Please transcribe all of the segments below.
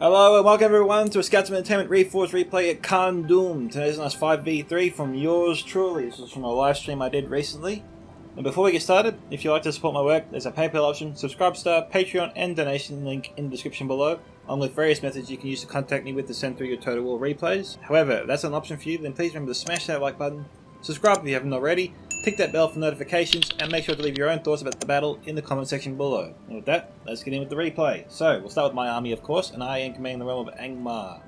Hello and welcome everyone to a ScoutsOfEntertainment Reforged replay at Carn Dum. Today's a nice 5v3 from yours truly. This is from a live stream I did recently. And before we get started, if you'd like to support my work, there's a PayPal option, subscribe star, Patreon and donation link in the description below, along with various methods you can use to contact me with to send through your Total War replays. However, if that's an option for you, then please remember to smash that like button, subscribe if you haven't already, tick that bell for notifications, and make sure to leave your own thoughts about the battle in the comment section below. And with that, let's get in with the replay. So, we'll start with my army, of course, and I am commanding the realm of Angmar.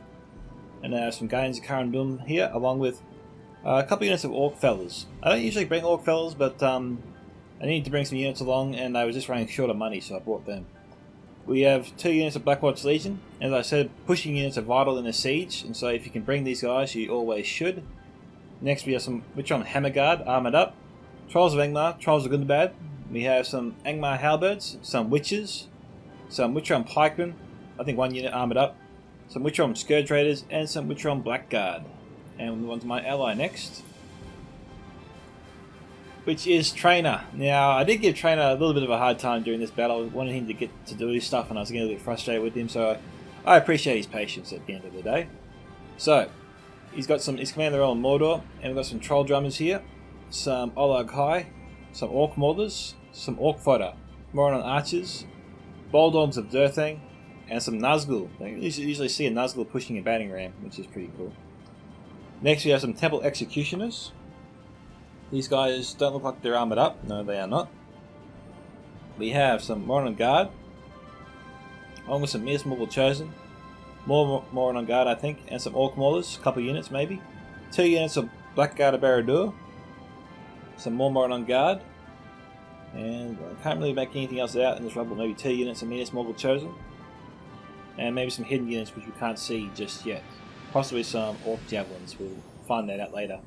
And I have some Guardians of Carn Dum here, along with a couple units of Orc Fellas. I don't usually bring Orc Fellas, but I needed to bring some units along, and I was just running short of money, so I brought them. We have 2 units of Blackwatch Legion. As I said, pushing units are vital in a siege, and so if you can bring these guys, you always should. Next we have some Witron Hammer Guard, armoured up. Trolls of Angmar, Trolls of Good and Bad. We have some Angmar Halberds, some Witches, some Witron Pikemen, I think 1 unit armoured up, some Witron Scourge Raiders, and some Witron Blackguard. And we'll move on to my ally next, which is Trainer. Now, I did give Trainer a little bit of a hard time during this battle. I wanted him to get to do his stuff, and I was getting a little bit frustrated with him, so I appreciate his patience at the end of the day. So, he's commanding the realm of Mordor, and we've got some Troll Drummers here, some Olag High, some Orc Maulers, some Orc Fodder, Moron Archers, Bulldogs of Durthang, and some Nazgul. You usually see a Nazgul pushing a batting ram, which is pretty cool. Next we have some Temple Executioners. These guys don't look like they're armoured up. No, they are not. We have some Moron Guard, along with some Minas Morgul Chosen, more Moron Guard I think, and some Orc Maulers, a couple units maybe. 2 units of Blackguard of Barad-dûr, some more Moron Guard, and I can't really make anything else out in this rubble. Maybe 2 units of Minas Morgul Chosen, and maybe some hidden units which we can't see just yet. Possibly some Orc Javelins, we'll find that out later.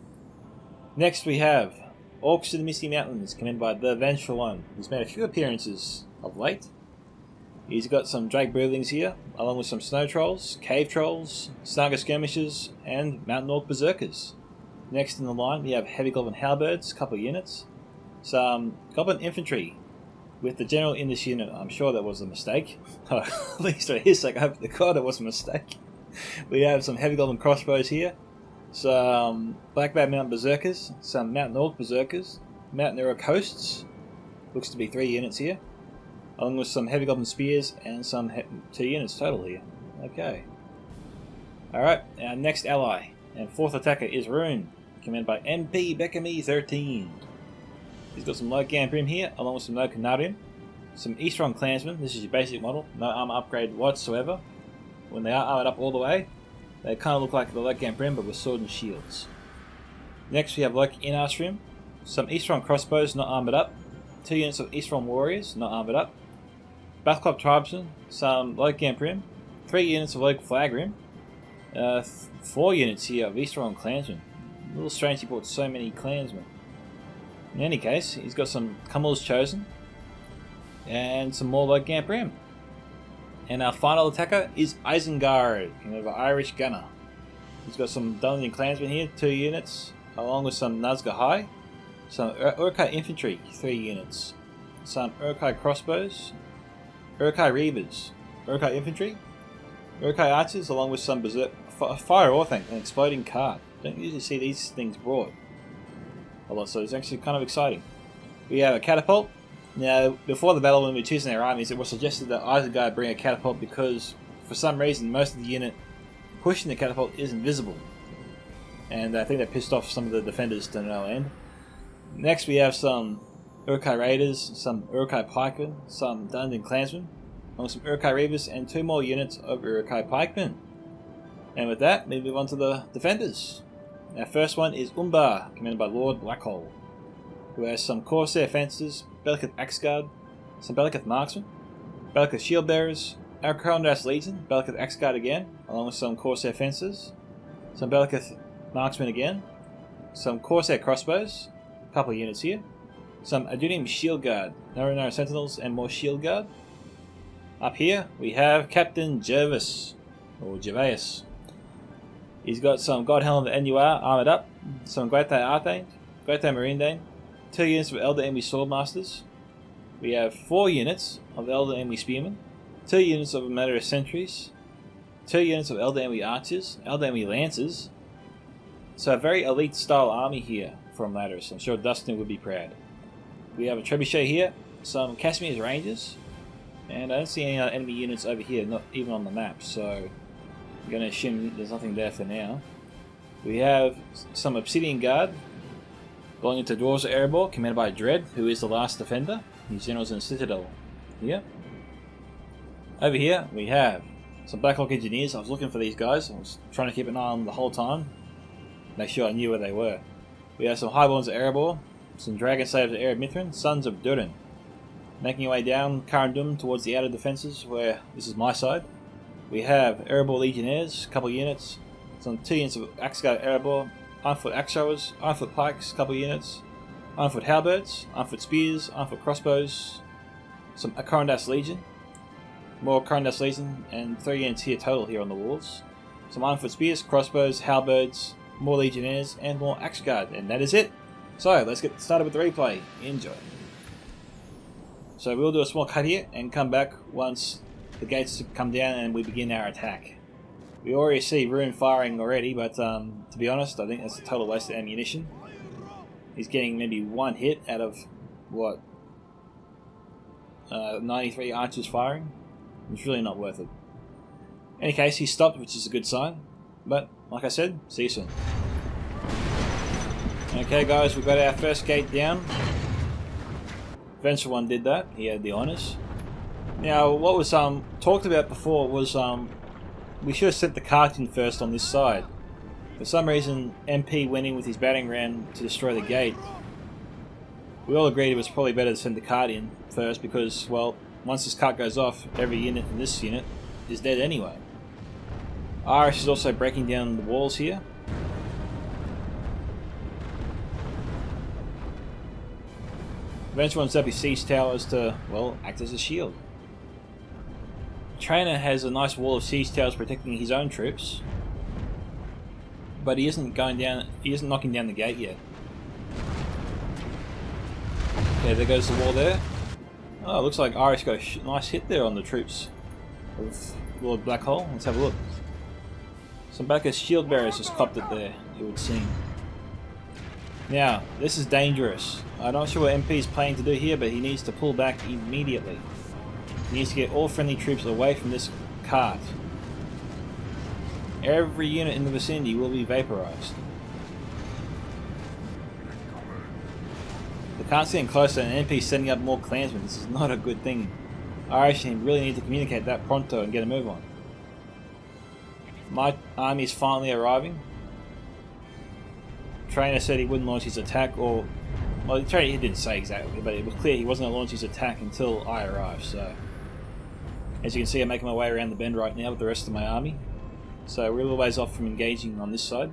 Next we have Orcs of the Misty Mountains, commanded by the Vengeful One. He's made a few appearances of late. He's got some Drake Broodlings here, along with some Snow Trolls, Cave Trolls, Snaga Skirmishers, and Mountain Orc Berserkers. Next in the line we have Heavy Goblin Halberds, a couple of units, some Goblin Infantry with the General in this unit. I'm sure that was a mistake. At least for his sake, I hope to God it was a mistake. We have some Heavy Goblin Crossbows here, some Black Bad Mountain Berserkers, some Mountain Orc Berserkers, Mountain Orc Hosts, looks to be 3 units here, along with some Heavy Goblin Spears and some 2 units total here. Okay. Alright, our next ally and 4th attacker is Rune, commanded by MP Bekami 13. He's got some Low Gambrim here, along with some No Canarium, some Eastron Clansmen. This is your basic model, no armor upgrade whatsoever. When they are armored up all the way, they kind of look like the Low Gambrim but with sword and shields. Next we have Loki Inarstrim, some Eastron Crossbows not armored up, 2 units of Eastron Warriors not armored up, Bathclub Tribesmen, some Low Gambrim, 3 units of Low Flagrim, 4 units here of Eastron Clansmen. A little strange he brought so many Clansmen. In any case, he's got some Cummel's Chosen and some more like Gambrim. And our final attacker is Isengard, an Irish gunner. He's got some Dungeon Clansmen here, 2 units, along with some Nazgul High, some Urkai Infantry, 3 units, some Urkai Crossbows, Urkai Reavers, Urkai Infantry, Urkai Archers, along with some Fire Orthanc, an exploding cart. Don't usually see these things brought a lot, so it's actually kind of exciting. We have a catapult. Now, before the battle, when we were choosing our armies, it was suggested that Isengard bring a catapult because, for some reason, most of the unit pushing the catapult is invisible. And I think that pissed off some of the defenders to no end. Next, we have some Urkai Raiders, some Urkai Pikemen, some Dungeon Clansmen, along with some Urkai Reavers, and 2 more units of Urkai Pikemen. And with that, we move on to the defenders. Our first one is Umbar, commanded by Lord Blackhole, who has some Corsair Fencers, Bellicate Axeguard, some Bellicate Marksmen, Bellicate Shield Bearers, our Carndas Legion, Bellicate Axeguard again, along with some Corsair Fencers, some Bellicate Marksmen again, some Corsair Crossbows, a couple of units here, some Adunium Shield Guard, no Sentinels and more Shield Guard. Up here we have Captain Jervis, or Gervais. He's got some God Helm of NUR armoured up, some Great Arthane, Great Marine Dane, 2 units of Elder Enemy Swordmasters. We have 4 units of Elder Enemy Spearmen, 2 units of Matter of Sentries, 2 units of Elder Enemy Archers, Elder Enemy Lancers. So a very elite style army here from Lattice. I'm sure Dustin would be proud. We have a Trebuchet here, some Casimir's Rangers, and I don't see any other enemy units over here, not even on the map, so I'm going to assume there's nothing there for now. We have some Obsidian Guard belonging to Dwarves of Erebor, commanded by Dread, who is the last defender. His general's in the Citadel here. Over here we have some Blacklock Engineers. I was looking for these guys. I was trying to keep an eye on them the whole time, make sure I knew where they were. We have some Highborns of Erebor, some Dragon Slayers of Ered Mithrin, Sons of Durin. Making our way down Carn Dum towards the outer defences, where this is my side. We have Erebor Legionnaires, a couple of units, some 2 units of Axguard Erebor, Ironfoot Axe Throwers, Ironfoot Pikes, a couple of units, Ironfoot Halberds, Ironfoot Spears, Ironfoot Crossbows, some Akorandas Legion, more Akorandas Legion, and 3 units here total here on the walls. Some Ironfoot Spears, Crossbows, Halberds, more Legionnaires, and more Axe Guard, and that is it. So let's get started with the replay. Enjoy. So we'll do a small cut here and come back once the gates come down and we begin our attack. We already see Ruin firing already, but to be honest, I think that's a total waste of ammunition. He's getting maybe 1 hit out of, what, 93 archers firing? It's really not worth it. In any case, he stopped, which is a good sign. But, like I said, see you soon. Okay guys, we've got our first gate down. Venture One did that, he had the honours. Now, what was talked about before was we should have sent the cart in first on this side. For some reason, MP went in with his battering ram to destroy the gate. We all agreed it was probably better to send the cart in first because, well, once this cart goes off, every unit in this unit is dead anyway. Irish is also breaking down the walls here. Venture One's up his siege towers to, well, act as a shield. Trainer has a nice wall of siege towers protecting his own troops, but he isn't knocking down the gate yet. Okay, there goes the wall there. Oh, it looks like Irish got a nice hit there on the troops of Lord Blackhole. Let's have a look. Some Bacchus shield bearers just copped it there, it would seem. Now, this is dangerous. I'm not sure what MP is planning to do here, but he needs to pull back immediately. He needs to get all friendly troops away from this cart. Every unit in the vicinity will be vaporized. The cart's getting closer and MP is setting up more clansmen. This is not a good thing. Irish really need to communicate that pronto and get a move on. My army is finally arriving. Trainer said he wouldn't launch his attack, or well, he didn't say exactly, but it was clear he wasn't going to launch his attack until I arrived. So, as you can see, I'm making my way around the bend right now with the rest of my army. So we're a little ways off from engaging on this side.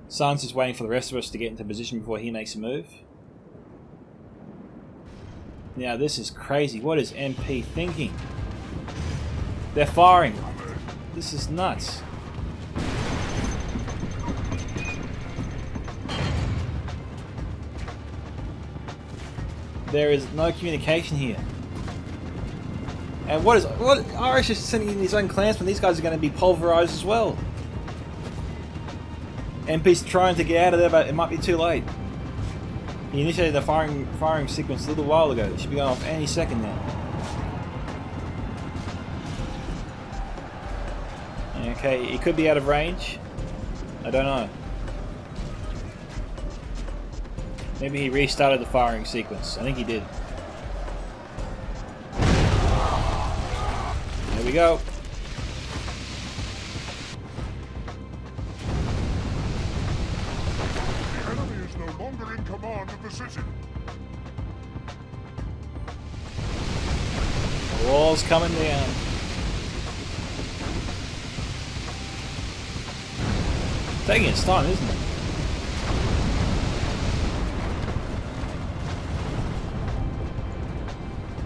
Sans is waiting for the rest of us to get into position before he makes a move. Now this is crazy. What is MP thinking? They're firing. This is nuts. There is no communication here. And what Irish is sending in his own clansmen? These guys are going to be pulverized as well. MP's trying to get out of there, but it might be too late. He initiated the firing sequence a little while ago. It should be going off any second now. Okay, he could be out of range. I don't know. Maybe he restarted the firing sequence. I think he did. There we go. The enemy is no longer in command of the city. The wall's coming down. Taking its time, isn't it?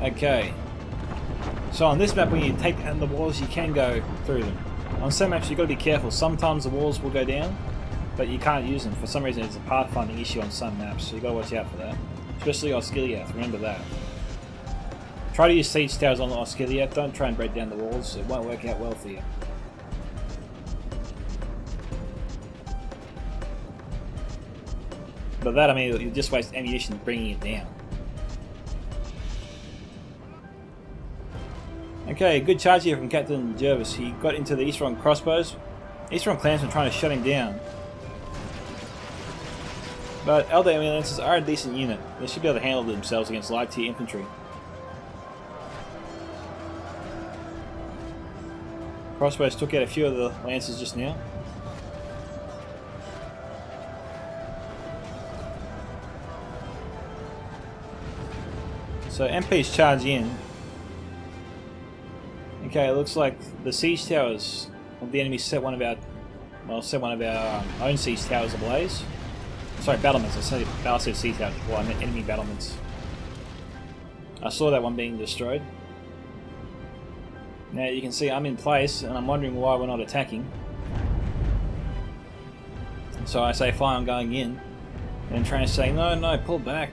Okay. So on this map, when you take down the walls, you can go through them. On some maps, you've got to be careful. Sometimes the walls will go down, but you can't use them. For some reason, it's a pathfinding issue on some maps, so you've got to watch out for that. Especially Osgiliath, remember that. Try to use siege towers on Osgiliath, don't try and break down the walls, it won't work out well for you. But that, I mean, you just waste ammunition bringing it down. Okay, good charge here from Captain Jervis. He got into the Eastron crossbows. Eastron clansmen trying to shut him down. But Eldar Lancers are a decent unit. They should be able to handle themselves against light tier infantry. Crossbows took out a few of the Lancers just now. So MPs charge in. Okay, it looks like the siege towers of the enemy set one of our own siege towers ablaze. Sorry, battlements. I said siege towers before. I meant enemy battlements. I saw that one being destroyed. Now you can see I'm in place, and I'm wondering why we're not attacking. So I say, fine, I'm going in. And Train's saying, no, pull back.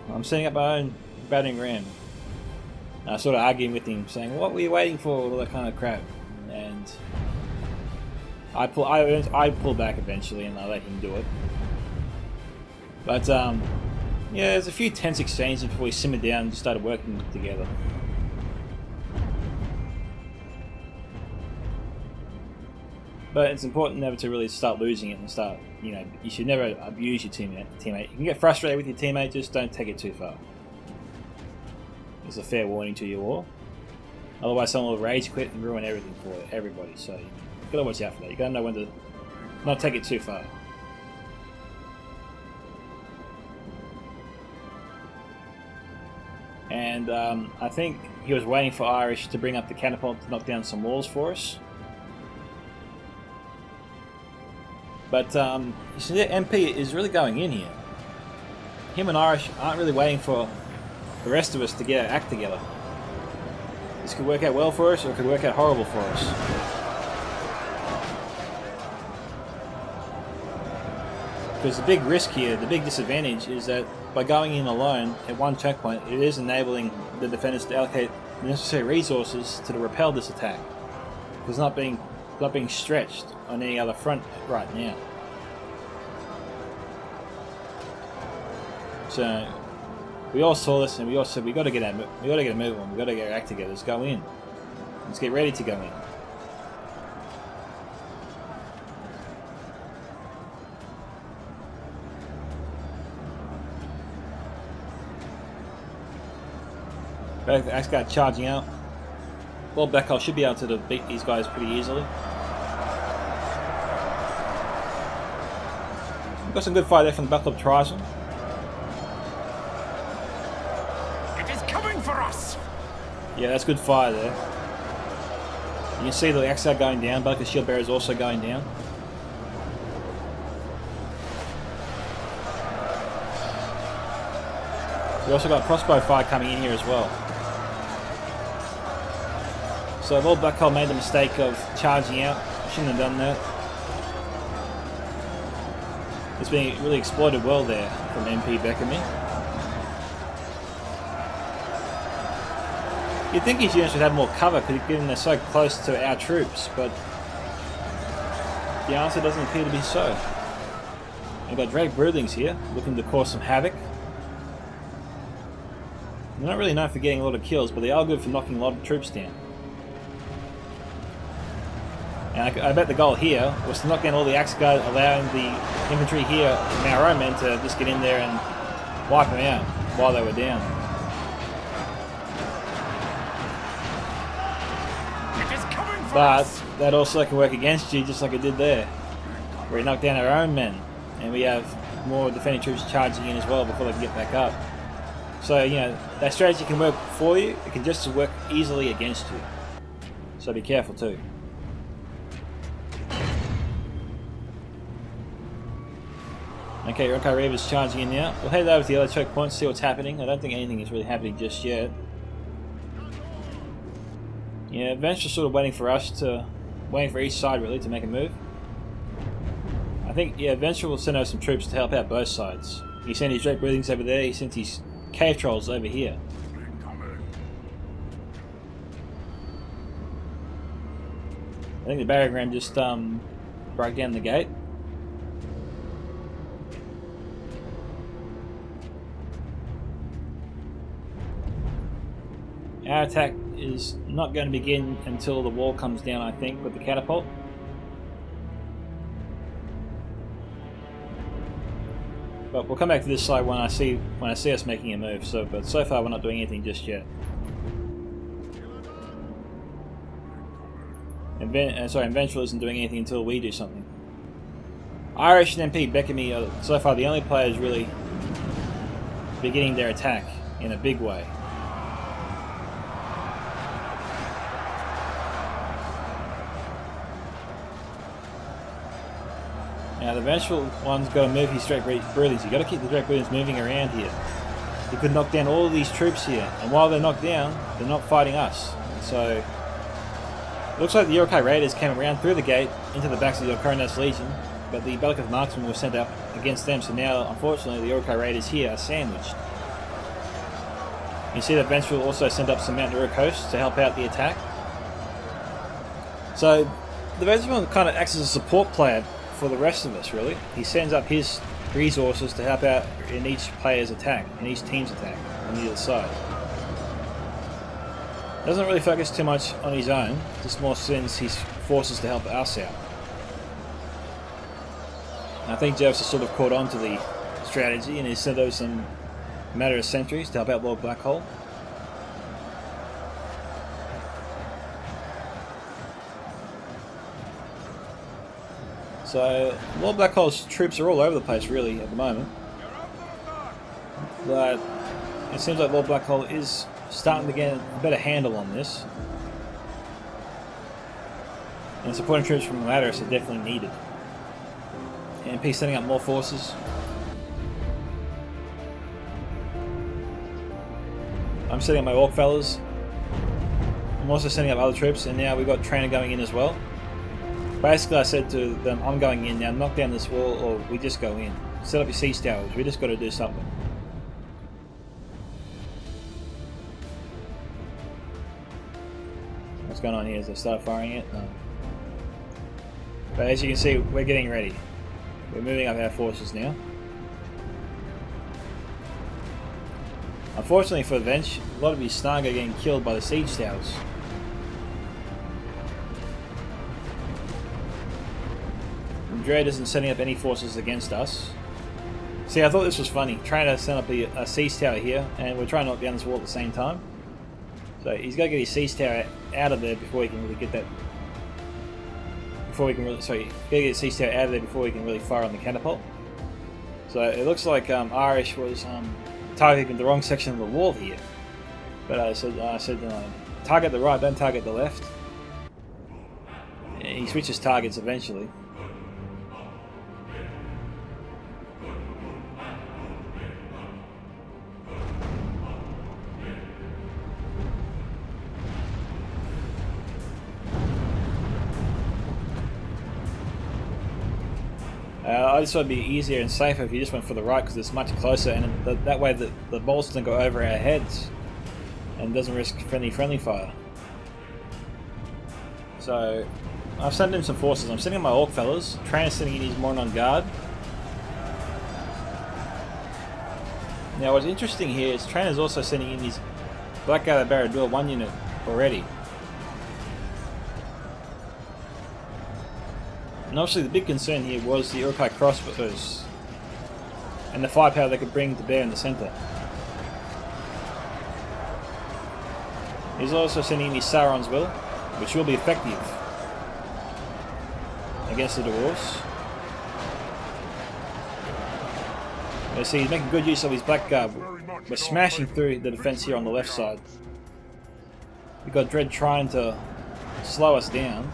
I'm setting up my own battering ram. I sort of arguing with him, saying, what were you waiting for, all that kind of crap. And I pull back eventually, and I let him do it. But yeah, there's a few tense exchanges before we simmered down and started working together. But it's important never to really start losing it and start, you should never abuse your teammate. You can get frustrated with your teammate, just don't take it too far. It's a fair warning to you all. Otherwise someone will rage quit and ruin everything for everybody, so you've got to watch out for that. You've got to know when to not take it too far. And I think he was waiting for Irish to bring up the catapult to knock down some walls for us. But you see, the MP is really going in here. Him and Irish aren't really waiting for the rest of us to get our act together. This could work out well for us, or it could work out horrible for us. Because the big risk here, the big disadvantage, is that by going in alone at one checkpoint, it is enabling the defenders to allocate the necessary resources to repel this attack. Because not being stretched on any other front right now. So we all saw this, and we all said we got to get a move on. We got to get our act together. Let's go in. Let's get ready to go in. Both the Axe Guard charging out. Well, Beckel should be able to beat these guys pretty easily. We've got some good fire there from the Battle of Trizon. It is coming for us! Yeah, that's good fire there. You can see the Axe Guard going down, but the Shield Bearer is also going down. We also got crossbow fire coming in here as well. So Lord Blackhole made the mistake of charging out. Shouldn't have done that. It's being really exploited well there from MP Beckermy. You'd think his units would have more cover given they're so close to our troops, but the answer doesn't appear to be so. We've got Drake Broodlings here, looking to cause some havoc. They're not really known for getting a lot of kills, but they are good for knocking a lot of troops down. And I bet the goal here was to knock down all the Axe Guard, allowing the infantry here and our own men to just get in there and wipe them out while they were down. But that also can work against you, just like it did there, where we knocked down our own men, and we have more defending troops charging in as well before they can get back up. So, that strategy can work for you, it can just work easily against you. So be careful too. Okay, Rokai Reaver's charging in now. We'll head over to the other choke point, see what's happening. I don't think anything is really happening just yet. Yeah, Venture's sort of waiting for each side really to make a move. I think, yeah, Venture will send out some troops to help out both sides. He sent his Drake Breathings over there, he sent his Cave Trolls over here. I think the barriogram just broke down the gate. Our attack is not going to begin until the wall comes down, I think, with the catapult. But we'll come back to this side when I see us making a move. But so far we're not doing anything just yet. And Vengeful isn't doing anything until we do something. Irish and MP Beckamy are so far the only players really beginning their attack in a big way. Now the Vengeful one's got to move his Drake Breathings. You've got to keep the Drake Breathings moving around here. He could knock down all of these troops here, and while they're knocked down, they're not fighting us. So it looks like the Uruk-hai Raiders came around through the gate into the backs of the Carn Legion, but the Bellicose Marksmen were sent up against them, so now unfortunately the Uruk-hai Raiders here are sandwiched. You see that Vengeful also sent up some Mount Uruk hosts to help out the attack. So the Vengeful kind of acts as a support player for the rest of us, really. He sends up his resources to help out in each player's attack, in each team's attack on the other side. Doesn't really focus too much on his own, just more sends his forces to help us out. And I think Jervis has sort of caught on to the strategy and he's sent over some Matter of Sentries to help out Lord Blackhole. So Lord Blackhole's troops are all over the place really at the moment. But it seems like Lord Blackhole is starting to get a better handle on this. And supporting troops from Lattice are definitely needed. MP setting up more forces. I'm setting up my Orc fellas. I'm also setting up other troops, and now we've got Trainer going in as well. Basically I said to them, I'm going in now, knock down this wall or we just go in. Set up your siege towers, we just got to do something. What's going on here? As I start firing it? No. But as you can see, we're getting ready. We're moving up our forces now. Unfortunately for Vench, a lot of his Snarg are getting killed by the siege towers. Dread isn't setting up any forces against us. See, I thought this was funny. Trying to set up a siege tower here, and we're trying to knock down this wall at the same time. So he's got to get his siege tower out of there before he can really get that. Before we can really, sorry, got to get his siege tower out of there before we can really fire on the catapult. So it looks like Irish was targeting the wrong section of the wall here. But I said, target the right, don't target the left. And he switches targets eventually. I just thought it'd be easier and safer if you just went for the right because it's much closer, and that way the bolts doesn't go over our heads and doesn't risk friendly fire. So I've sent in some forces. I'm sending in my Orc fellas. Trainer's sending in his Morn on guard. Now what's interesting here is Trainer's also sending in his Blackguard Barad-dûr 1 unit already. And obviously the big concern here was the Uruk-hai crossbows and the firepower they could bring to bear in the centre. He's also sending in his Sauron's Will, which will be effective against the dwarves. You see, he's making good use of his Blackguard. We're smashing through the defence here on the left side. We've got Dread trying to slow us down.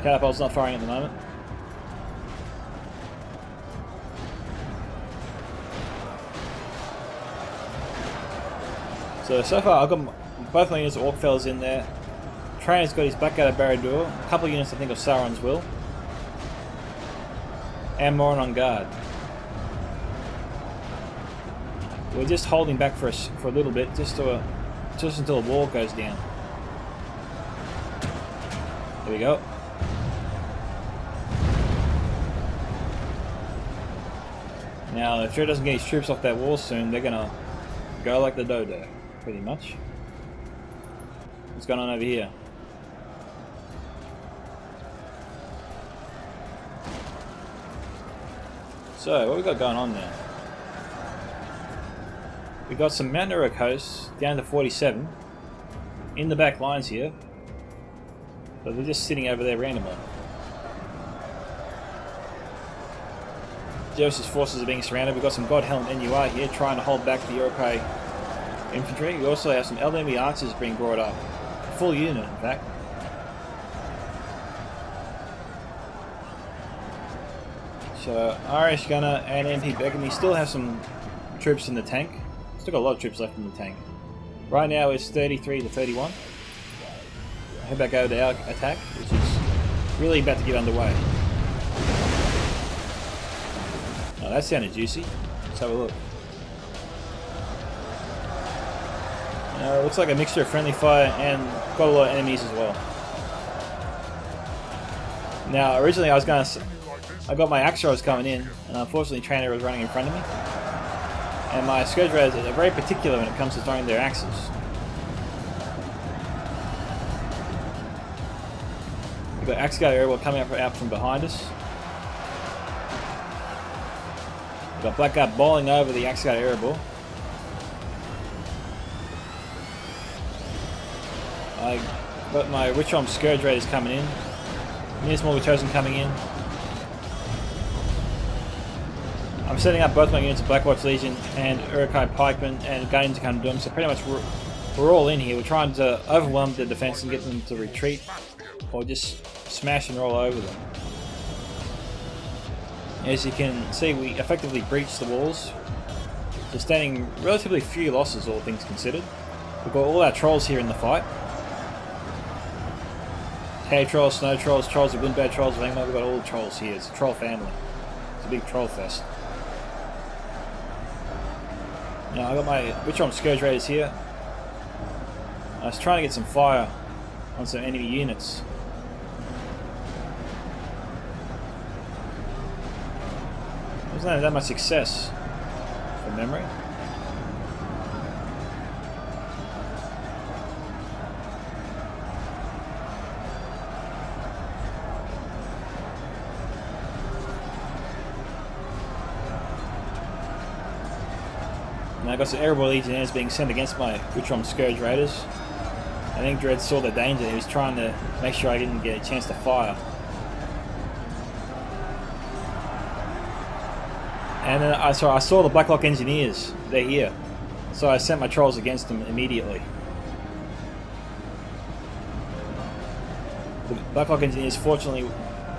Catapult's not firing at the moment. So far I've got both my units of Orc fellas in there. Trainer's got his Blackguard of Barad-dûr. A couple of units I think of Sauron's will. And Morin on guard. We're just holding back for a little bit, just until the wall goes down. There we go. Now, if Dread doesn't get his troops off that wall soon, they're gonna go like the dodo, pretty much. What's going on over here? So, what we got going on there? We got some Mount Uruk hosts down to 47 in the back lines here, but they're just sitting over there randomly. Zeus's forces are being surrounded. We've got some God-Helm NUR here trying to hold back the Uruk-hai infantry. We also have some LME archers being brought up. A full unit, in fact. So, Irish Gunner and MP Beckham still have some troops in the tank. Still got a lot of troops left in the tank. Right now it's 33 to 31. I head back over to our attack, which is really about to get underway. Oh, that sounded juicy. Let's have a look. Looks like a mixture of friendly fire and got a lot of enemies as well. Now, originally I got my Axeros coming in, and unfortunately Trainer was running in front of me. And my Scourge Raiders are very particular when it comes to throwing their axes. We've got Axe Guard Airborne coming out from behind us. We've got Blackguard bowling over the Axe Guard Airborne. I got my Witchhelm Scourge Raiders coming in. Minas Morgul Chosen coming in. I'm setting up both my units of Blackwatch Legion and Uruk-hai Pikemen and Guardians of Carn Dum, so pretty much we're all in here. We're trying to overwhelm the defense and get them to retreat, or just smash and roll over them. As you can see, we effectively breached the walls, sustaining relatively few losses, all things considered. We've got all our trolls here in the fight. Cave trolls, snow trolls, trolls of Windbad trolls, we've got all the trolls here. It's a troll family. It's a big troll fest. Now I got my Witchhelm Scourge Raiders here. I was trying to get some fire on some enemy units. There wasn't that much success from memory. And I got some Airborne Legionnaires being sent against my Witchhelm Scourge Raiders. I think Dredd saw the danger. He was trying to make sure I didn't get a chance to fire. And then I saw the Blacklock Engineers. They're here. So I sent my trolls against them immediately. The Blacklock Engineers fortunately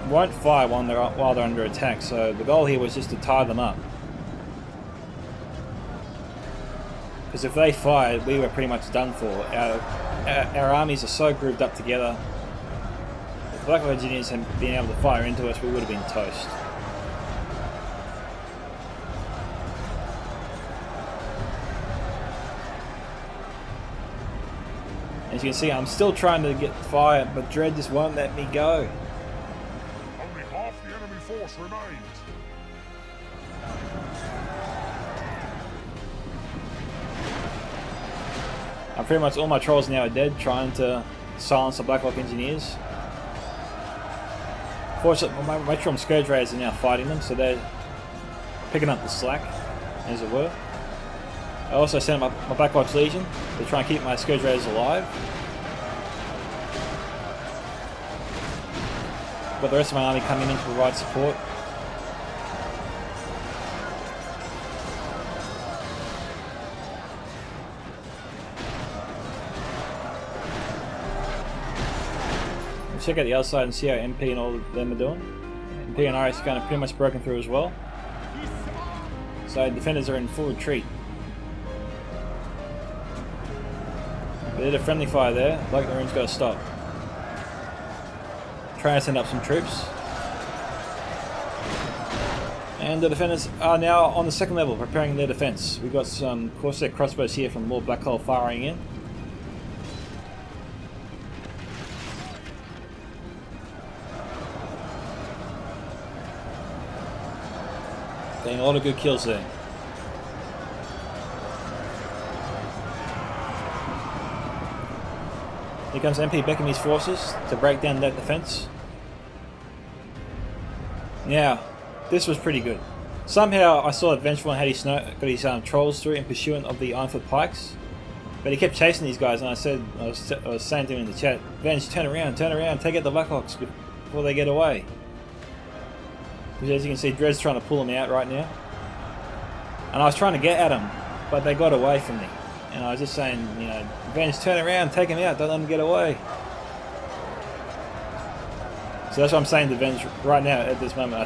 won't fire while they're under attack. So the goal here was just to tie them up. Because if they fired, we were pretty much done for. Our armies are so grouped up together. If the Blacklock Engineers had been able to fire into us, we would have been toast. As you can see, I'm still trying to get fire, but Dredd just won't let me go. Only half the enemy force remains. Pretty much all my trolls now are dead, trying to silence the Blacklock Engineers. Fortunately, my Witchhelm Scourge Raiders are now fighting them, so they're picking up the slack, as it were. I also sent up my Blackwatch Legion to try and keep my Scourge Raiders alive. Got the rest of my army coming in to provide support. Check out the other side and see how MP and all of them are doing. MP and Iris are kind of pretty much broken through as well. So defenders are in full retreat. Bit of friendly fire there. Black Maroon's got to stop. Trying to send up some troops. And the defenders are now on the second level, preparing their defense. We've got some Corsair crossbows here from more Black Hole firing in. Getting a lot of good kills there. Here comes MP Beckhamy's forces to break down that defense. Now, this was pretty good. Somehow I saw that Vengeful had got his trolls through in pursuant of the Ironfoot pikes, but he kept chasing these guys, and I was saying to him in the chat, Venge, turn around, take out the Blackhawks before they get away. Because as you can see, Dread's trying to pull them out right now. And I was trying to get at them, but they got away from me. And I was just saying, you know, Venge, turn around, take them out, don't let them get away. So that's what I'm saying to Venge right now at this moment. When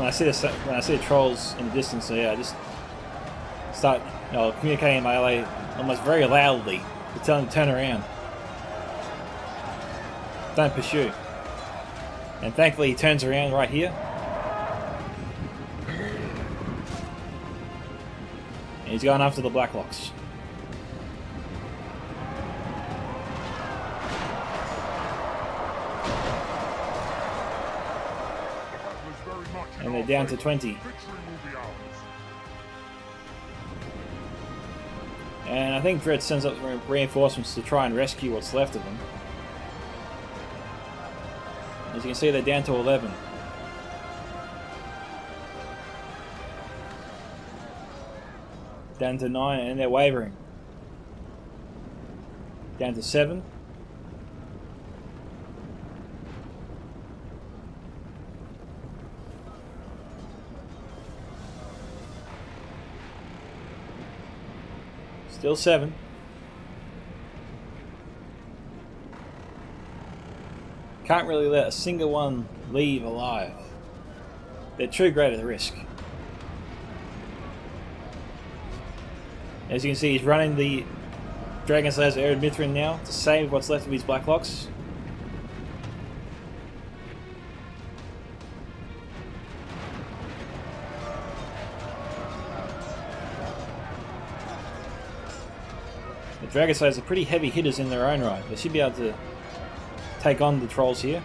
I see the trolls in the distance, so yeah, I just start communicating in my LA almost very loudly to tell him to turn around. Don't pursue. And thankfully he turns around right here. And he's going after the Blacklocks. And they're down to 20. And I think Dread sends up reinforcements to try and rescue what's left of them. As you can see, they're down to 11. Down to 9, and they're wavering. Down to 7. Still 7. Can't really let a single one leave alive. They're too great at the risk. As you can see, he's running the Dragon Slayer's Arid Mithrin now to save what's left of his Blacklocks. The Dragon Slayers are pretty heavy hitters in their own right. They should be able to take on the trolls here.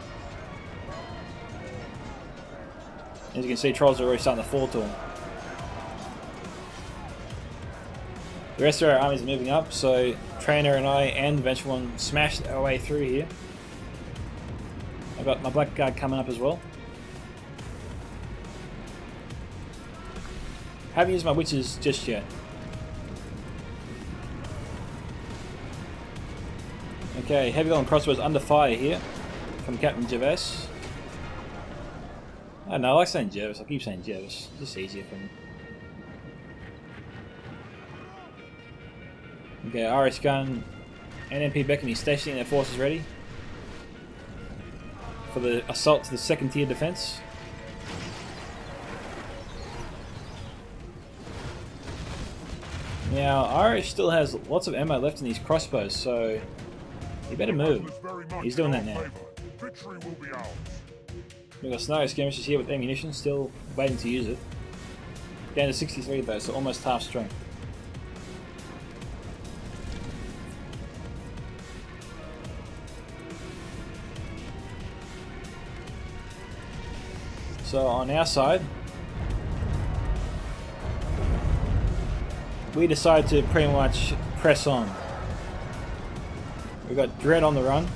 As you can see, trolls are already starting to fall to them. The rest of our armies are moving up, so Trainer and I and the Vengeful One smashed our way through here. I've got my Black Guard coming up as well. Haven't used my witches just yet. Okay, Heavy Golem Crossbows under fire here from Captain Jervis. I don't know, I like saying Jervis, I keep saying Jervis, it's just easier for me. Okay, Irish Gun and MP Beckhamey stationing their forces ready for the assault to the second tier defense. Now, Irish still has lots of ammo left in these crossbows, so he better move. He's doing that now. We've got Scenario Skirmishers here with ammunition, still waiting to use it. Down to 63 though, so almost half strength. So on our side, we decided to pretty much press on. We've got Dread on the run.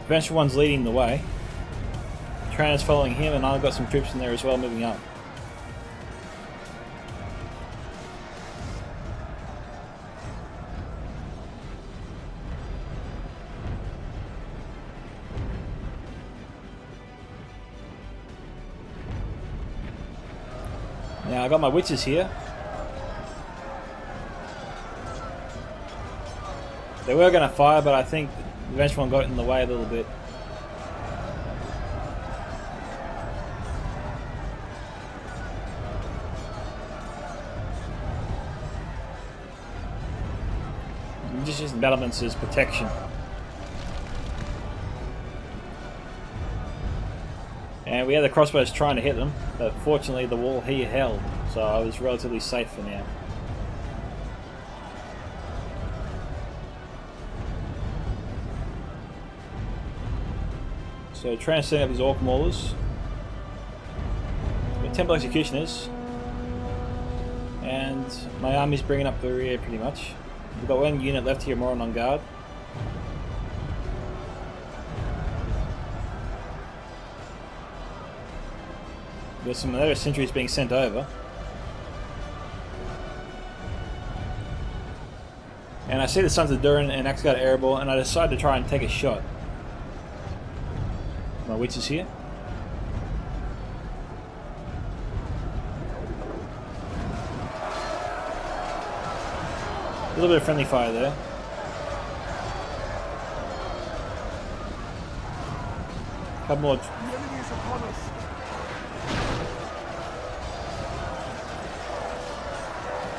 Vengeful One's leading the way. Trainer's following him, and I've got some troops in there as well moving up. Now I got my witches here. They were going to fire, but I think the Vengeful One got in the way a little bit. just battlements as protection. And we had the crossbows trying to hit them, but fortunately the wall here held, so I was relatively safe for now. So trying to set up these Orc Maulers. Got Temple Executioners. And my army's bringing up the rear pretty much. We've got one unit left here, more on guard. There's some other sentries being sent over. And I see the Sons of Durin and Axgard Erebor, and I decide to try and take a shot. My witches here. A little bit of friendly fire there. Couple more. The enemy is upon us.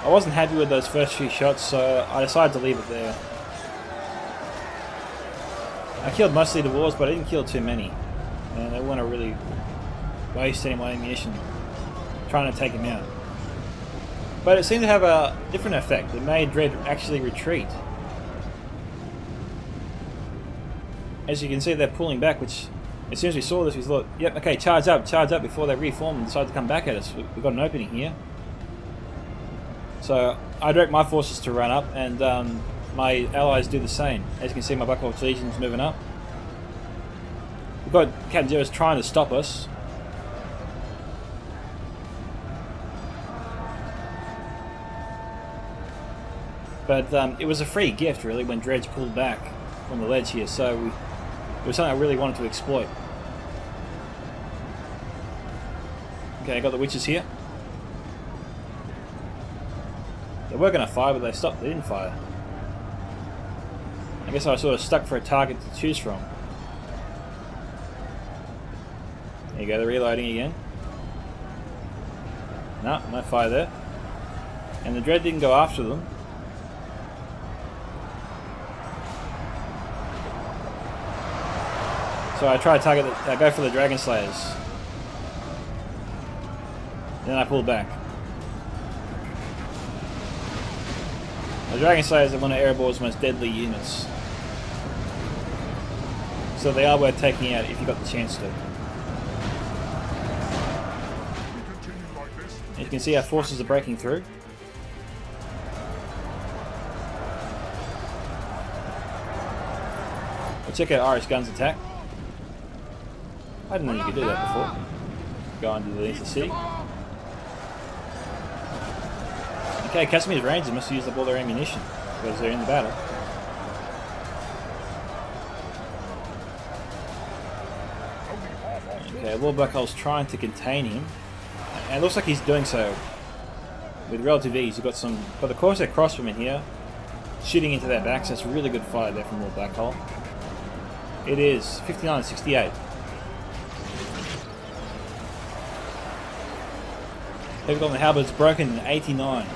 I wasn't happy with those first few shots, so I decided to leave it there. I killed mostly the dwarves, but I didn't kill too many. And I didn't want to really waste any of my ammunition trying to take him out. But it seemed to have a different effect. It made Dread actually retreat. As you can see, they're pulling back, which as soon as we saw this, we thought, yep, okay, charge up before they reform and decide to come back at us. We've got an opening here. So I direct my forces to run up, and my allies do the same. As you can see, my Black Orc Legion's moving up. We've got Captain Zero's trying to stop us. But it was a free gift, really, when Dredge pulled back from the ledge here, so it was something I really wanted to exploit. Okay, I got the witches here. They were going to fire, but they stopped. They didn't fire. I guess I was sort of stuck for a target to choose from. There you go, they're reloading again. No, no fire there. And the Dread didn't go after them. So I try to target I go for the Dragon Slayers. Then I pull back. The Dragon Slayers are one of Erebor's most deadly units. So they are worth taking out if you got the chance to. And you can see our forces are breaking through. We'll check out Irish Gun's attack. I didn't know you could do that before. Go underneath the city. Okay, Casimir's Rangers must have used up all their ammunition because they're in the battle. Okay, Lord Blackhole's trying to contain him. And it looks like he's doing so with relative ease. You've got the Corsair Crossbowmen here shooting into their backs. That's really good fire there from Lord Blackhole. It is 59-68. They've got the halberds broken in 89.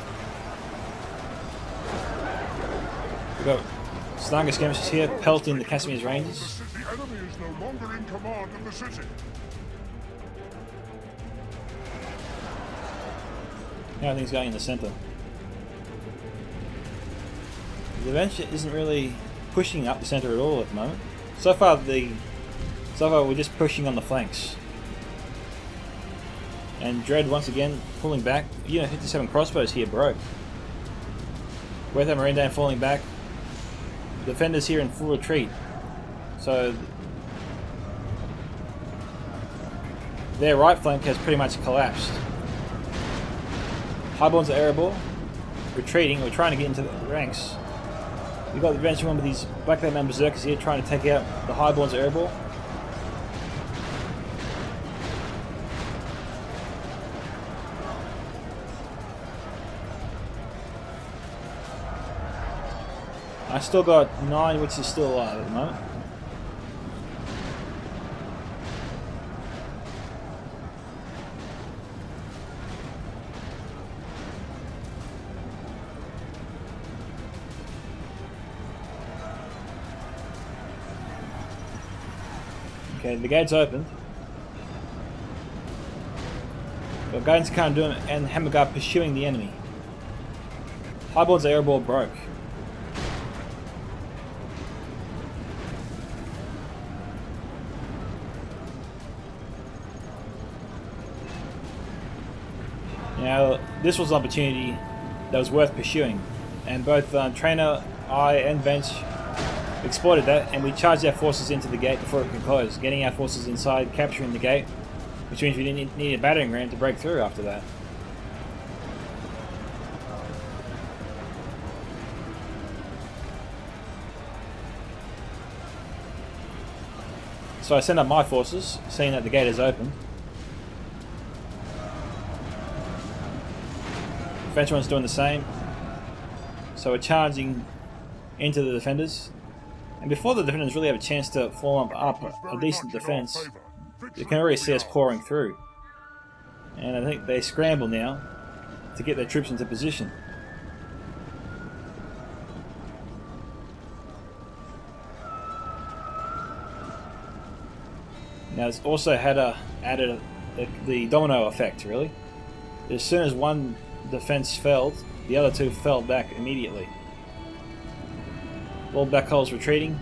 We've got Snaga skirmishers here pelting the Casimir's Rangers. The enemy is no longer in command of the city. How are things going in the centre? The Avenger isn't really pushing up the centre at all at the moment. So far we're just pushing on the flanks. And Dread once again pulling back. Unit 57 crossbows here broke. Weather Marine Dame falling back. Defenders here in full retreat. So their right flank has pretty much collapsed. Highborns of Erebor retreating. We're trying to get into the ranks. We've got the Adventure one with these Black Man Berserkers here trying to take out the Highborns of Erebor. I still got 9 which is still alive at the moment. Okay, the gate's opened. Got Guardians of Carn Dum and Hammerguard pursuing the enemy. Highboard's airball broke. Now, this was an opportunity that was worth pursuing, and both Trainer, I, and Bench exploited that, and we charged our forces into the gate before it could close, getting our forces inside, capturing the gate, which means we didn't need a battering ram to break through after that. So I send up my forces, seeing that the gate is open. French one's doing the same. So we're charging into the defenders. And before the defenders really have a chance to form up a decent defense, you can already see us pouring through. And I think they scramble now to get their troops into position. Now it's also had added the domino effect, really. As soon as one defense failed, the other two fell back immediately. All Black Holes retreating.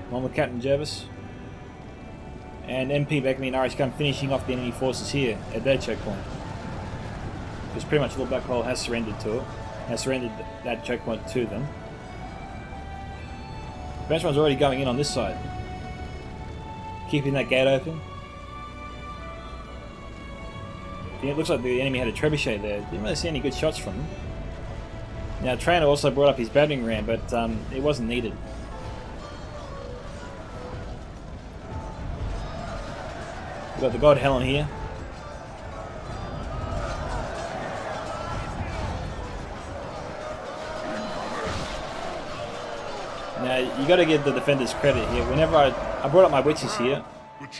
One with Captain Jervis. And MP Beckman and Irish Gun finishing off the enemy forces here at their choke point. Because pretty much Lord Black Hole has surrendered to it. Has surrendered that choke point to them. Bench one's already going in on this side. Keeping that gate open. It looks like the enemy had a trebuchet there. Didn't really see any good shots from him. Now Trainer also brought up his battering ram, but it wasn't needed. We've got the God Helen here. Now you got to give the defenders credit here. Whenever I brought up my witches here,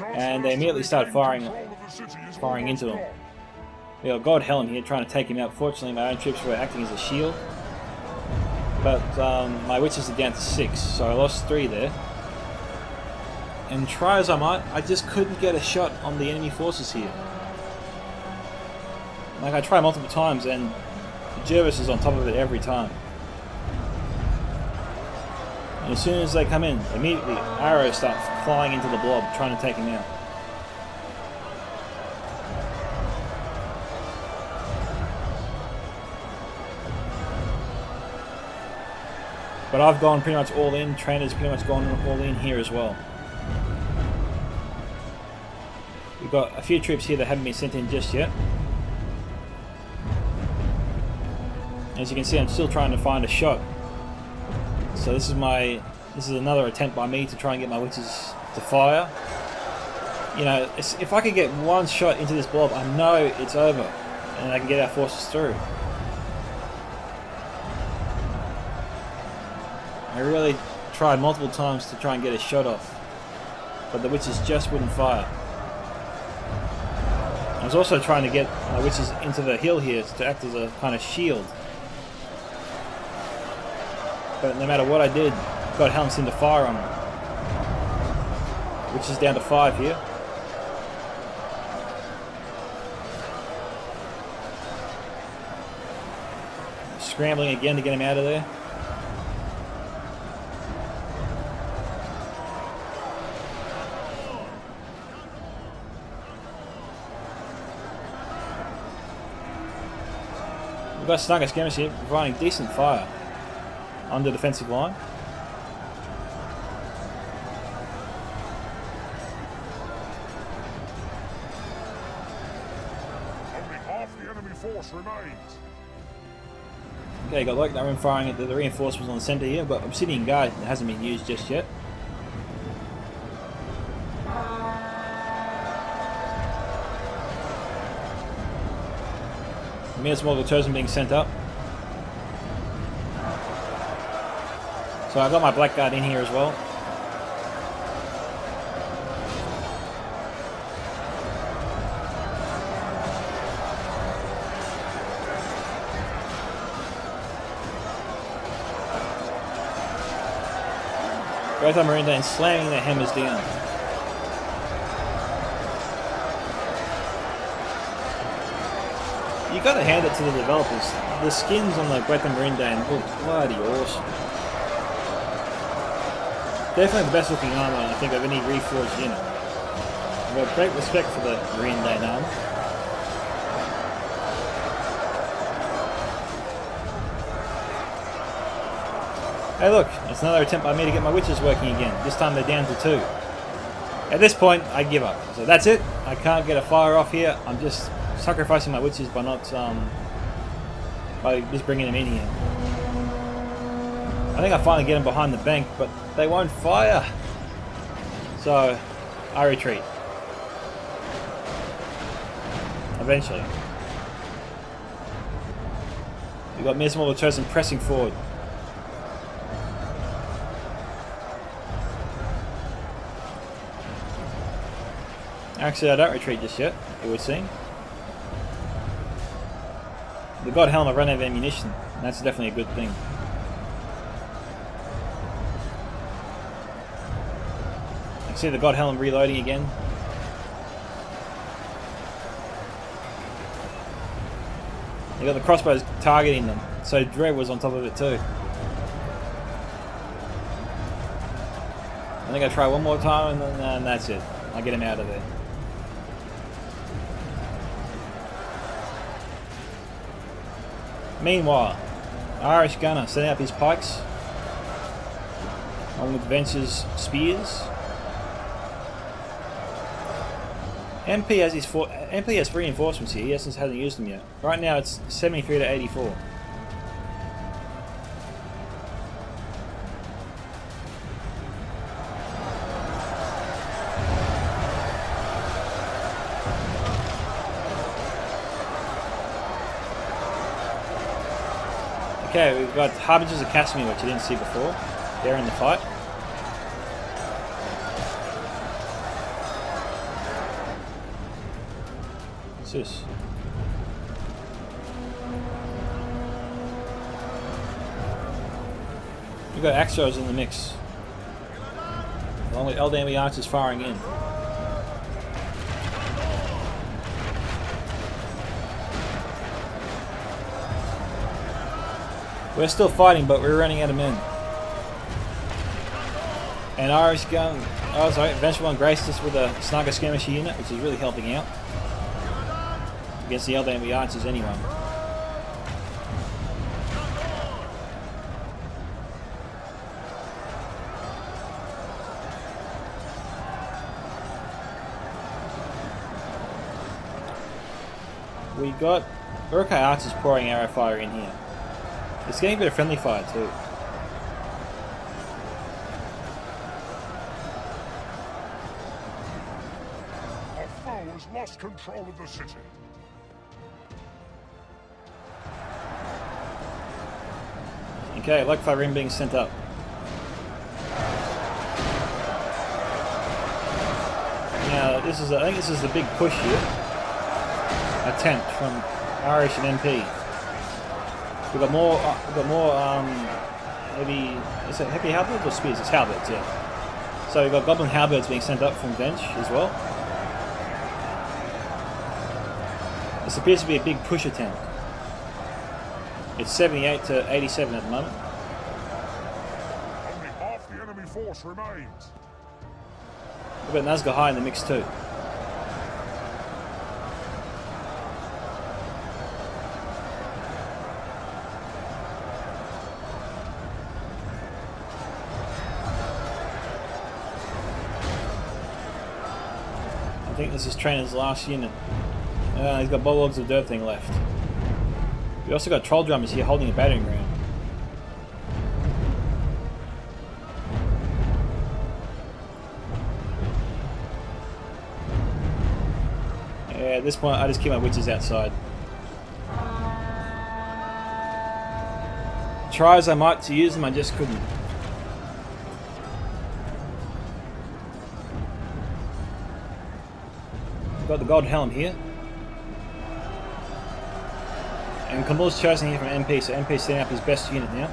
and they immediately started firing into them. We got God Helen here trying to take him out. Fortunately, my own troops were acting as a shield. But my witches are down to 6, so I lost 3 there. And try as I might, I just couldn't get a shot on the enemy forces here. Like, I tried multiple times, and Jervis is on top of it every time. And as soon as they come in, immediately arrows start flying into the blob, trying to take him out. But I've gone pretty much all in. Trainer's pretty much gone all in here as well. We've got a few troops here that haven't been sent in just yet. As you can see, I'm still trying to find a shot. So this is another attempt by me to try and get my witches to fire. You know, if I could get one shot into this blob, I know it's over, and I can get our forces through. I really tried multiple times to try and get a shot off, but the witches just wouldn't fire. I was also trying to get my witches into the hill here to act as a kind of shield. But no matter what I did, God Helen seemed to fire on them. Which is down to 5 here. Scrambling again to get him out of there. We've got Snugger Skirmish here providing decent fire on the defensive line. Only half the enemy force remains. Okay, got like that room firing at the reinforcements on the centre here. We've got Obsidian Guard that hasn't been used just yet. Minas Morgul Chosen being sent up. So I got my Blackguard in here as well. Both of them are in there and slamming their hammers down. You gotta hand it to the developers. The skins on the Weapon Marine Dane look bloody awesome. Definitely the best looking armor I think of any Reforged unit. I've got great respect for the Marine Dane armor. Hey look, it's another attempt by me to get my witches working again. This time they're down to 2. At this point, I give up. So that's it. I can't get a fire off here. I'm just sacrificing my witches by not, by just bringing them in here. I think I finally get them behind the bank, but they won't fire. So, I retreat. Eventually. We've got Mesmer the Chosen pressing forward. Actually, I don't retreat just yet, it would seem. The God Helm have run out of ammunition, and that's definitely a good thing. I see the God Helm reloading again. You got the crossbows targeting them, so Dread was on top of it too. I think I try one more time and that's it. I get him out of there. Meanwhile, Irish gunner setting up his pikes along with Venture's spears. MP has MP has 3 reinforcements here. He hasn't used them yet. Right now it's 73 to 84. Okay, we've got Harbingers of Casimir, which I didn't see before. They're in the fight. What's this? We've got Axos in the mix. Along with LDME archers firing in. We're still fighting, but we're running out of men. And Irish gun, oh sorry, Vengeful One graced us with a Snugger Skirmisher unit, which is really helping out against the LDME archers anyway. We got Urukai archers pouring arrow fire in here. It's getting a bit of friendly fire too. Our foe has lost control of the city. Okay, like fire ring being sent up. Now this is I think this is the big push here. Attempt from Irish and MP. We've got more heavy, is it heavy halberds or spears? It's halberds, yeah. So we've got Goblin halberds being sent up from Bench as well. This appears to be a big push attempt. It's 78 to 87 at the moment. Only half the enemy force remains. We've got Nazgul High in the mix too. I think this is Trainer's last unit. He's got Bulldogs of Dirt thing left. We also got Troll Drummers here holding a battering ram. Yeah, at this point I just keep my witches outside. Try as I might to use them, I just couldn't. Got the God Helm here. And Kamul's chosen here from MP, so MP's setting up his best unit now.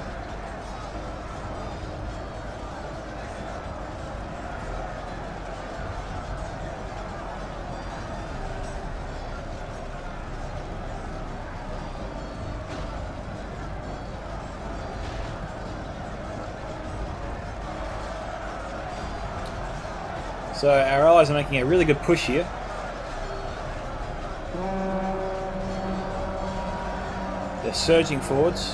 So our allies are making a really good push here. They're surging forwards.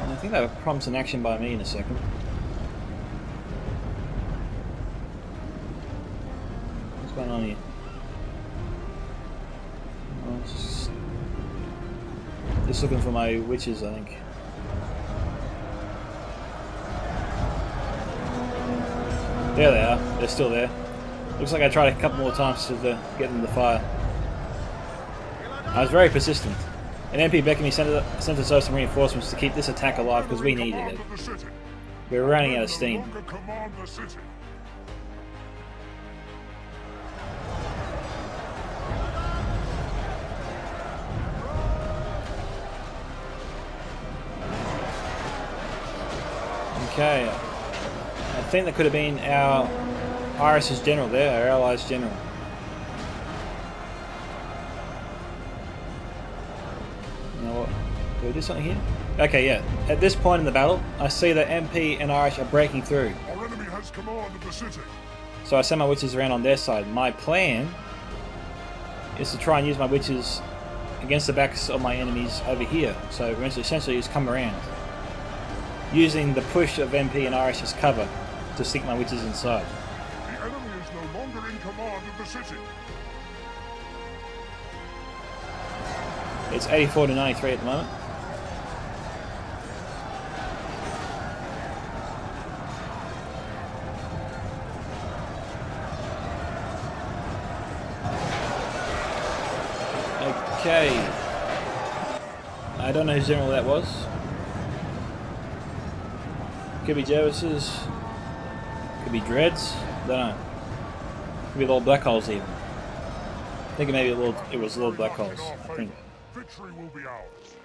And I think that prompts an action by me in a second. What's going on here? Oh, just looking for my witches, I think. There they are. They're still there. Looks like I tried a couple more times to get them to fire. I was very persistent. And MP Beckamy sent us over some reinforcements to keep this attack alive because we needed it. We're running out of steam. Okay. I think that could have been our Irish's general there, our allies' general. You know what? Do we do something here? Okay, yeah. At this point in the battle, I see that MP and Irish are breaking through. Our enemy has command of the city. So I send my witches around on their side. My plan is to try and use my witches against the backs of my enemies over here. So essentially just come around, using the push of MP and Irish as cover to stick my witches inside. The enemy is no longer in command of the city. It's 84 to 93 at the moment. Okay. I don't know whose general that was. Could be Jervis's. Could be Dread's. Don't know. Could be Lord Black Holes even. I think maybe it was Lord Black Holes. I think. Victory will be ours.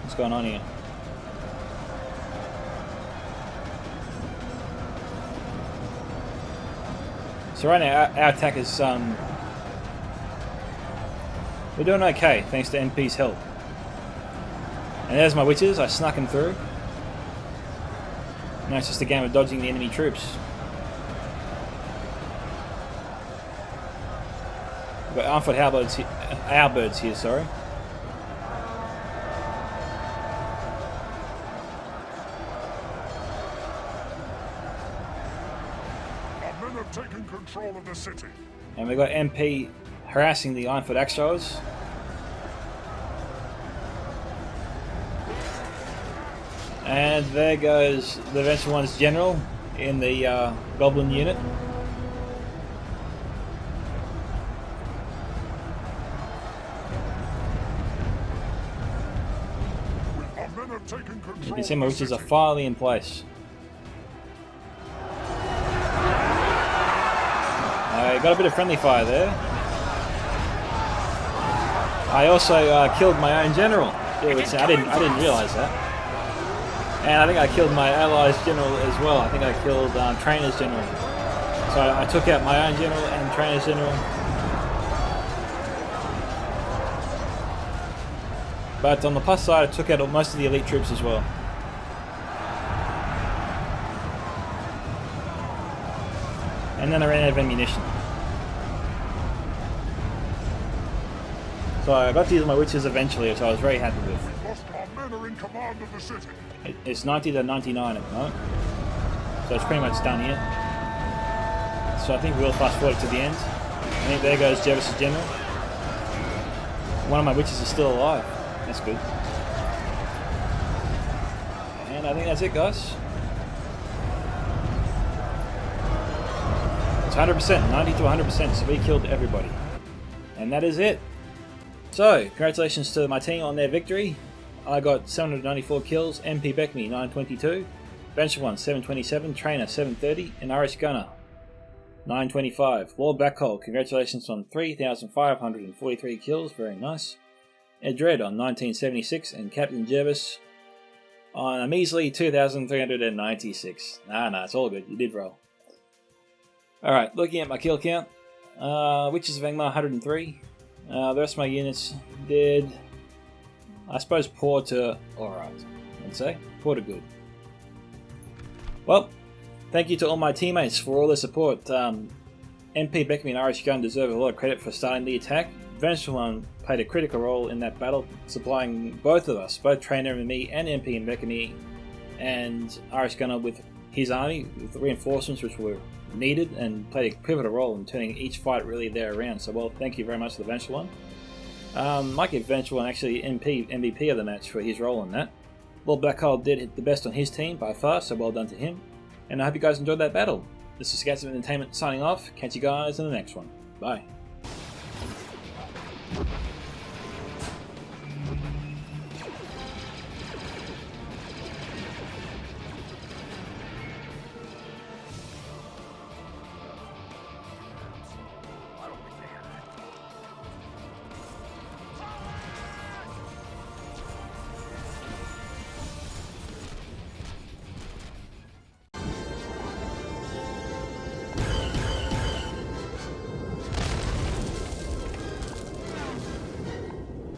What's going on here? So right now our attack is we're doing okay thanks to MP's help. And there's my witches. I snuck them through. Now it's just a game of dodging the enemy troops. We've got armed foot halberds here, sorry. Our men have taken control of the city. And we've got MP harassing the Ironfoot axe throwers. And there goes the Venture One's general in the Goblin unit. Our men have taken control. You can see my witches are finally in place. I got a bit of friendly fire there. I also killed my own general, which I didn't realise that. And I think I killed my allies' general as well. I think I killed Trainer's general. So I took out my own general and Trainer's general. But on the plus side, I took out most of the elite troops as well. And then I ran out of ammunition. So I got to use my witches eventually, which I was very happy with. Our men are in command of the city. It's 90 to 99 at the moment. So it's pretty much done here. So I think we'll fast forward to the end. I think there goes Jervis's general. One of my witches is still alive. That's good. And I think that's it, guys. It's 100%, 90 to 100%, so we killed everybody. And that is it. So, congratulations to my team on their victory. I got 794 kills, MP Beckme 922, Venture One 727, Trainer 730, and Irish Gunner 925. Lord Blackhole, congratulations on 3,543 kills, very nice. Ed Dread on 1976, and Captain Jervis on a measly 2,396. Nah, it's all good, you did roll. Alright, looking at my kill count, Witches of Angmar 103, the rest of my units did I suppose poor to alright, I'd say. Poor to good. Well, thank you to all my teammates for all their support. MP, Beckamy and Irish Gun deserve a lot of credit for starting the attack. Vengeful One played a critical role in that battle, supplying both of us, both Trainer and me, and MP and Beckamy, and Irish Gunner with his army, with the reinforcements which were needed, and played a pivotal role in turning each fight really there around. So, well, thank you very much to the Vengeful One. Might give Vengeful One actually MVP of the match for his role in that. Lord Blackhole did hit the best on his team by far, so well done to him. And I hope you guys enjoyed that battle. This is Scouts of Entertainment signing off. Catch you guys in the next one. Bye.